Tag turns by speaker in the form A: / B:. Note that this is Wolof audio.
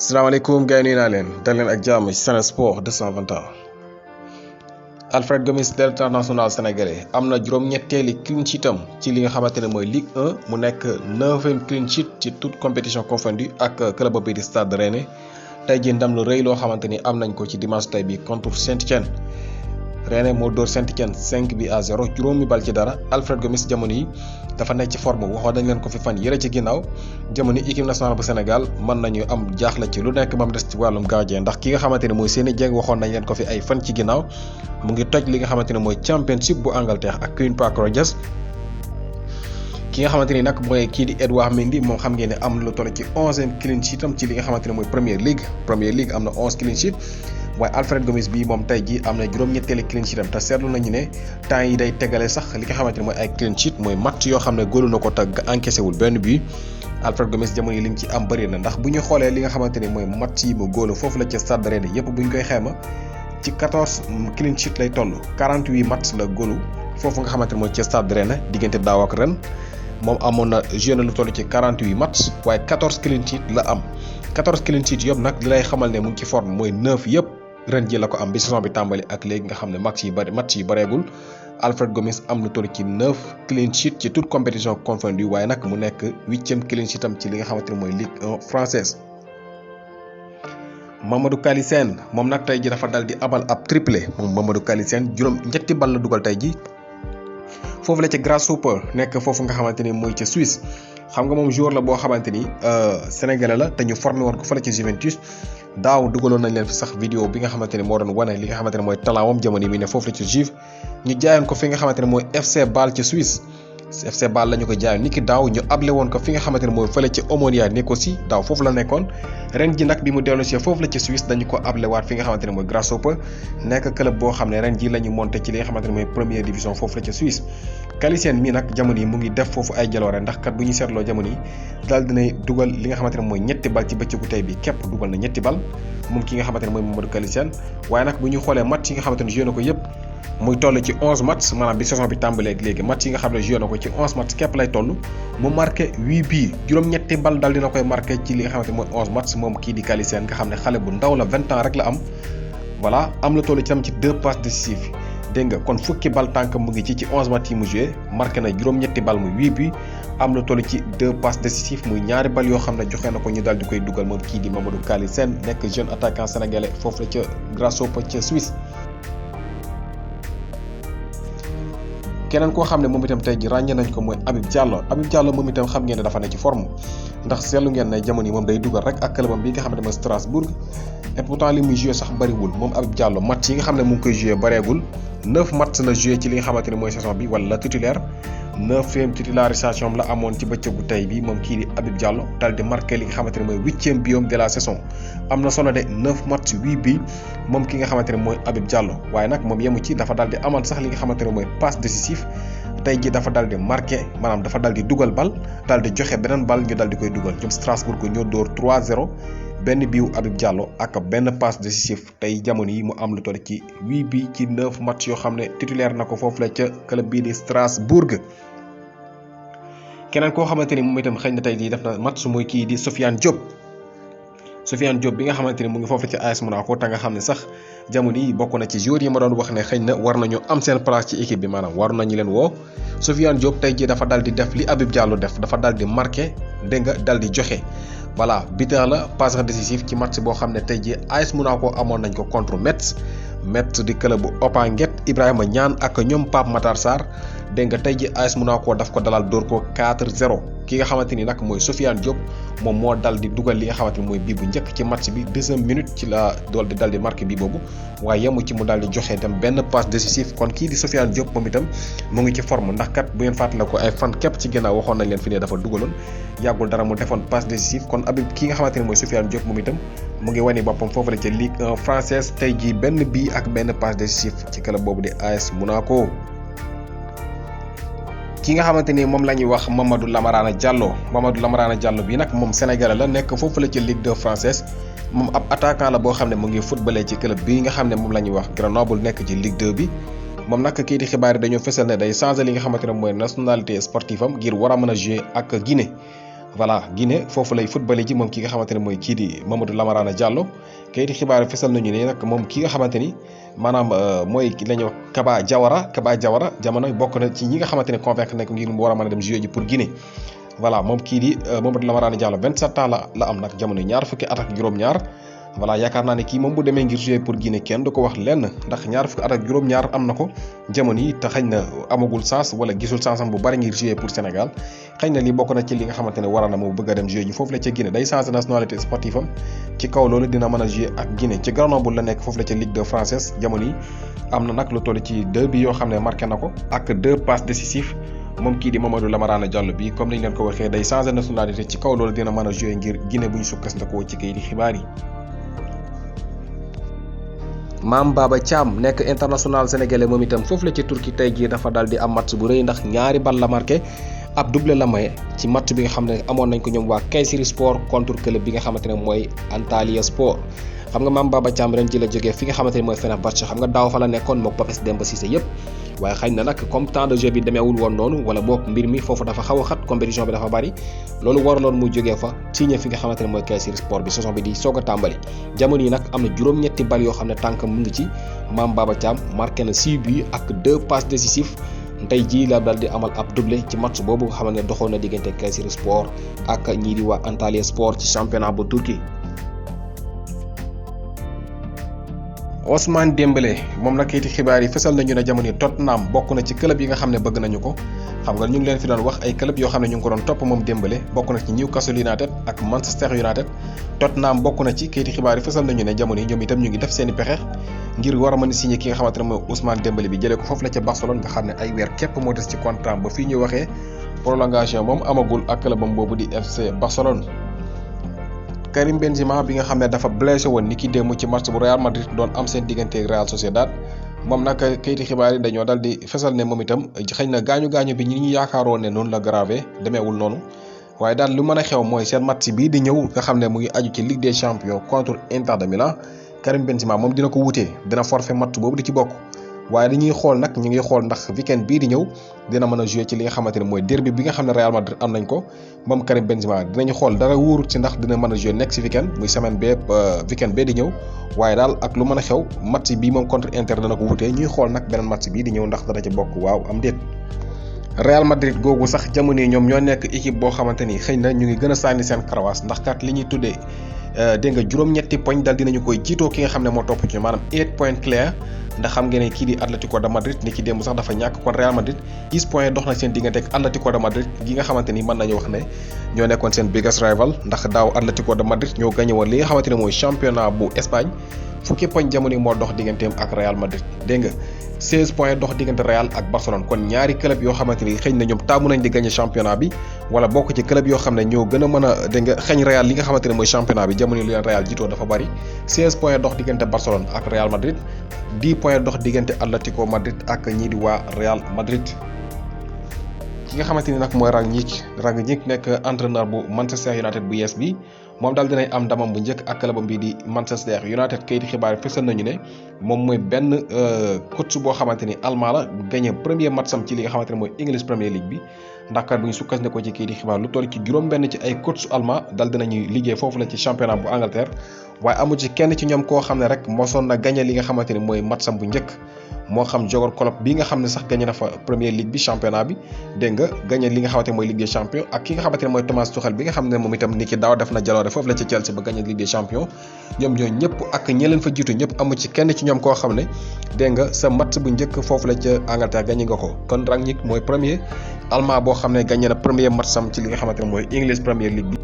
A: salaamaaleykum gars yi nuyu naa leen dal leen ak jàmm ci Sen Sport 221. Alfred Gomis l'international sénégalais am na juróom-ñetteeli clean sheet am ci li nga xamante ne mooy Ligue 1 mu nekk 9e clean sheet ci toute compétition confondue ak club bi di Stade Rennais tey jii ndam lu rëy loo xamante ni am nañ ko ci dimanche tey bi contre Saint-Étienne. Rennais moo dóor Saint-Étienne 5-0 juróomi bal ci dara. Alfred Gomis jamono yi dafa nekk ci forme waxoon dañ leen ko fi fan yëre ci ginnaaw jamono équipe nationale bu Sénégal mën nañu am jaaxle ci lu nekk ba mu des ci wàllum gardien ndax ki nga xamante ne mooy Seny Dieng waxoon nañ leen ko fi ay fan ci ginnaaw mu ngi toj li nga xamante ne mooy championship bu Angleterre ak Queen's Park Rangers. ki nga xamante ni nag mooy kii di Edouard Mendy moom xam ngeen ne am na lu toll ci 11e clean sheet am ci li nga xamante ne mooy Premier League am na 11 clean sheet. waaye Alfred Gomis bii moom tey jii am na juróom-ñetteeli clean sheet am te seetlu nañu ne temps yi day tegale sax li nga xamante ne mooy ay clean sheet mooy match yoo xam ne góolu na ko te encaissé wul benn but. Alfred Gomis jamono yi li mu ci am bëri na ndax bu ñu xoolee li nga xamante ne mooy match yi mu góolu foofu la ca Stade Rennais yëpp bu ñu koy xeema ci 14 clean sheet lay toll 48 match la góolu foofu nga xamante ne mooy ca Stade Rennais diggante daaw ak ren moom amoon na joué na lu toll ci 48 match waaye 14 clean sheet la am 14 clean sheet yëpp nag li lay xamal ne mu ngi ci forme mooy 9 yëpp. ren ji la ko am bi saison bi tàmbali ak léegi nga xam ne match yi bareegul Alfred Gomis am lu toll ci 9 clean sheet ci toute compétition confondue waaye nag mu nekk 8e clean sheet am ci li nga xamante ne mooy Ligue 1 française. Mamadou Kaly Sène moom nag tey ji dafa dal di abal ab triplé moom Mamadou Kaly Sène ñetti bal la dugal tey ji foofu la ca Grasshopper nekk foofu nga xamante ni mooy ca Suisse. xam nga moom joueur la boo xamante ni sénégalais la te ñu formé woon ko fële ci Juventus daaw dugaloon nañ leen fi sax vidéo bi nga xamante ni moo doon wane li nga xamante ne mooy talent wam jamono bi ne foofu la ci Juve ñu jaayoon ko fi nga xamante ne mooy FC Bâle ci Suisse. FC Bâle la ñu ko jaayoon niki daaw ñu able woon ko fi nga xamante ne mooy fële ci Omonia Nicosie daaw foofu la nekkoon ren ji nag bi mu dellu si foofu la ci Suisse dañu ko ablewaat fi nga xamante ne mooy Grasshopper nekk club boo xam ne ren ji la ñu monté ci li nga xamante ne mooy première division foofu la ci Suisse. Kaly Sène mii nag jamono yi mu ngi def foofu ay jaloore ndax kat bu ñu seetloo jamono yi daal dinay dugal li nga xamante ne mooy ñetti bal ci bëccëgu tey bi képp dugal na ñetti bal moom ki nga xamante ne mooy Mamadou Kaly Sène waaye nag bu ñu xoolee match yi nga xamante ne joué na ko yëpp muy toll ci 11 match maanaam bi saison bi tàmbalee léegi match yi nga xam ne joué na ko ci 11 match képp lay toll mu marqué 8 buts juróom-ñetti bal daal dina koy marqué ci li nga xamante ne mooy 11 match moom kii di Kaly Sène nga xam ne xale bu ndaw la 20 ans rek la am voilà am la toll ci tam ci 2 passes décisives dégg nga kon fukki bal tànk mu ngi ci 11 match yi mu joué marqué na juróom-ñetti bal muy 8 buts am la toll ci 2 passes décisives muy ñaari bal yoo xam ne joxe na ko ñu daal di koy dugal moom kii di Mamadou Kaly Sène nekk jeune attaquant sénégalais foofu la ca Grasshopper ca Suisse. keneen koo xam ne moom itam tey ji ràññee nañ ko mooy Habib Diallo moom itam xam ngeen ne dafa ne ci forme ndax seetlu ngeen ne jamono yi moom day dugal rek ak clubam bi nga xam ne mooy Strasbourg et pourtant li muy joué sax bëriwul moom Habib Diallo match yi nga xam ne mu ngi koy joué bëreegul 9 match la joué ci li nga xamante ne mooy saison bi wala titulaire 9e titularisation la amoon ci bëccëgu tey bi moom kii di Habib Diallo daal di marqué li nga xamante ne mooy 8e biom de la saison am na solo de 9 match 8 bi moom ki nga xamante ne mooy Habib Diallo waaye nag moom yemu ci dafa daal di amal sax li nga xamante ne mooy passe décisif tey ji dafa daal di marqué maanaam dafa daal di dugal bal daal di joxe beneen bal ñu daal di koy dugal ñoom Strasbourg ñoo dóor 3-0 benn biiw Habib Diallo ak benn passe décisif tey jamono yi mu am lu toll ci 8 bi ci 9 match yoo xam ne titulaire na ko foofu la ca club bii di Strasbourg. keneen koo xamante ni moom itam xëy na tey jii def na match mooy kii di Sofiane Diop bi nga xamante ni mu ngi foofu la ci AS Monaco te nga xam ne sax jamono yi bokk na ci joueurs yi ma doon wax ne xëy na war nañu am seen place ci équipe bi maanaam war nañu leen woo Sofiane Diop tey jii dafa daal di def li Habib Diallo def dafa daal di marqué dégg nga daal di joxe. voilà buteur la passe décisif ci match boo xam ne tey jii AS Monaco amoon nañ ko contre Metz di club bu Opanguet Ibrahima Niane ak ñoom Pape Matar Sarr dégg nga tey jii AS Monaco daf ko dalal dóor ko 4-0 ki nga xamante ni nag mooy Sofiane Diop moom moo dal di dugal li nga xamante ni mooy bii bu njëkk ci match bi 2e minute ci la dool di dal di marqué bii boobu waaye yemu ci mu daal di joxe dem benn passe décisif kon kii di Sofiane Diop moom itam mu ngi ci forme ndax kat bu ngeen fàttali ko ay fan képp ci ginnaaw waxoon nañ leen fi ne dafa dugaloon yàggul dara mu defoon passe décisif kon Habib ki nga xamante ni mooy Sofiane Diop moom itam mu ngi wane boppam foofu la ca Ligue 1 française tey jii benn bii ak benn passe décisif ci club boobu di AS Monaco. ki nga xamante ni moom la ñuy wax Mamadou Lamarana Diallo bi nag moom sénégalais la nekk foofu la ci Ligue 2 française moom ab attaquant la boo xam ne mu ngi footballé ci club bii nga xam ne moom la ñuy wax Grenoble nekk ci Ligue 2 bi moom nag kii di xibaar yi dañoo fësal ne day changé li nga xamante ne mooy nationalité sportive am ngir war a mën a jouer ak Guinée voilà Guinée foofu lay football ji moom ki nga xamante ne mooy kii di Mamadou Lamarana Diallo kayiti xibaar yi fesal nañu ne nag moom ki nga xamante ni maanaam mooy la ñuy wax Kaba Diawara jamono bokk na ci ñi nga xamante ne convaincre nañ ko ngir mu war a mën a dem jouer ji pour Guinée. voilà moom kii di Mamadou Lamarana Diallo 27 ans la am nag jamono ñaar fukki at ak juróom-ñaar voilà yaakaar naa ne kii moom bu demee ngir jouer pour Guinée kenn du ko wax lenn ndax ñaar fukki at ak juróom-ñaar am na ko jamono yi te xëy na amagul sens wala gisul sens am bu bari ngir jouer pour Sénégal xëy na lii bokk na ci li nga xamante ne waral na mu bëgg a dem jouer ji foofu la ca Guinée day changer nationalité sportive am ci kaw loolu dina mën a jouer ak Guinée ci Grenoble la nekk foofu la ca Ligue 2 française jamono yi am na nag lu toll ci 2 bi yoo xam ne marqué na ko ak 2 passes décisives moom kii di Mamadou Lamarana Diallo bi comme ni ñu leen ko waxee day changer nationalité ci kaw loolu dina mën a jouer ngir Guinée bu ñu sukkandikoo ci kayiti xibaar yi. Mame Baba Thiam nekk international sénégalais moom itam foofu la ci Turquie tey jii dafa daal di am match bu rëy ndax ñaari bal la marqué ab doublé la maye ci match bi nga xam ne amoon nañ ko ñoom waa Kayseri Sport contre club bi nga xamante ne mooy Antalya Sport. xam nga Mame Baba Thiam ren ji la jógee fi nga xamante ne mooy Fenerbahçe xam nga daaw fa la nekkoon mook Papis Demba Cissé yëpp waaye xëy na nag comme temps de jeu bi demeewul woon noonu wala boog mbir mi foofu dafa xaw a xat compétition bi dafa bari loolu waraloon mu jógee fa signé fi nga xamante ne mooy Kayseri Sport bi saison bi di soog a tàmbali jamono yi nag am na juróom-ñetti bal yoo xam ne tànk mu ngi ci Mame Baba Thiam marqué na 6 buts ak 2 passes décisives tey jii la daal di amal ab doublé ci match boobu nga xamante ne doxoon na diggante Kayseri Sport ak ñii di waa Antalya Sport ci championnat bu Turquie. Ousmane Dembélé moom nag kayiti xibaar yi fesal nañu ne jamono Tottenham bokk na ci club yi nga xam ne bëgg nañu ko xam nga ñu ngi leen fi doon wax ay club yoo xam ne ñu ngi ko doon topp moom Dembélé bokk na ci Newcastle United ak Manchester United Tottenham bokk na ci kayiti xibaar yi fesal nañu ne jamono yi ñoom itam ñu ngi def seeni pexe ngir war a mën a signé ki nga xamante ne mooy Ousmane Dembélé bi jëlee ko foofu la ca Barcelone nga xam ne ay weer képp moo des ci contrat ba fii ñu waxee prolongation moom amagul ak clubam boobu di FC Barcelone. Karim Benzema bi nga xam ne dafa blessé woon ni ki démb ci match bu Real Madrid doon am seen diggante ak Real Sociedad moom nag kayiti xibaar yi dañoo dal di fesal ne moom itam xëy na gaañu bi ñi ñu yaakaaroon ne noonu la grave demeewul noonu waaye daal lu mën a xew mooy seen match bii di ñëw nga xam ne mu ngi aju ci Ligue des Champions contre Inter de Milan Karim Benzema moom dina ko wutee dina forfait match boobu di ci bokk waaye dañuy xool nag ñu ngi xool ndax weekend bii di ñëw dina mën a jouer ci li nga xamante ne mooy derby bi nga xam ne Real Madrid am nañ ko moom Karim Benzema dinañu xool dara wóorut ci ndax dina mën a jouer next weekend muy semaine bee weekend bee di ñëw waaye daal ak lu mën a xew match bii moom contre Inter dana ko wutee ñuy xool nag beneen match bii di ñëw ndax dana ci bokk waaw am déet. Real Madrid googu sax jamono yi ñoom ñoo nekk équipe boo xamante ni xëy na ñu ngi gën a sànni seen karawaas ndax kat li ñuy tuddee dégg nga juróom-ñetti poñ daal dinañu koy jiitoo ki nga xam ne moo topp ci maanaam 8 points clear ndax xam ngeen ne kii di Atlético de Madrid ni ki démb sax dafa ñàkk kon Real Madrid 10 points dox na seen diggante ak Atlético de Madrid gi nga xamante ni mën nañu wax ne ñoo nekkoon seen biggest rival ndax daaw Atlético de Madrid ñoo gagné woon li nga xamante ne mooy championnat bu Espagne fukki poñ jamono yi moo dox digganteem ak Real Madrid dégg nga 16 points dox diggante Real ak Barcelone kon ñaari club yoo xamante ni xëy na ñoom taamu nañ di gagné championnat bi wala bokk ci club yoo xam ne ñoo gën a mën a dégg nga xañ Real li nga xamante ne mooy championnat bi jamono yi leen Real jiitoo dafa bari 16 points dox diggante Barcelone ak Real Madrid 10 points dox diggante Atlético Madrid ak ñii di waa Real Madrid. ki nga xamante ni nag mooy Rangnick nekk entraîneur bu Manchester United bu yees bi moom daal dinay am ndamam bu njëkk ak clubam bi di Manchester United kayiti xibaar fësal nañu ne moom mooy benn coach boo xamante ni allemand la gagné premier match am ci li nga xamante ne mooy English Premier League bi ndax kat bu ñu sukkandikoo ci kayiti xibaar lu toll ci juróom-benn ci ay coach allemand daal dinañuy liggéey foofu la ci championnat bu Angleterre waaye amu ci kenn ci ñoom koo xam ne rek mosoon na gagné li nga xamante ni mooy match am bu njëkk moo xam Jürgen Klopp bi nga xam ne sax gagné na fa Premier League bi championnat bi dégg nga gagné li nga xamante ne mooy Ligue des Champions ak ki nga xamante ne mooy Thomas Tuchel bi nga xam ne moom itam ni ki daaw def na jaloore foofu la ci Chelsea ba gagné Ligue des Champions ñoom ñoo ñëpp ak ñi leen fa jiitu ñëpp amu ci kenn ci ñoom koo xam ne dégg nga sa match bu njëkk foofu la ca Angleterre gagné nga ko kon Rangnick mooy premier allemand boo xam ne gagné na premier match am ci li nga xamante ne mooy English Premier League bi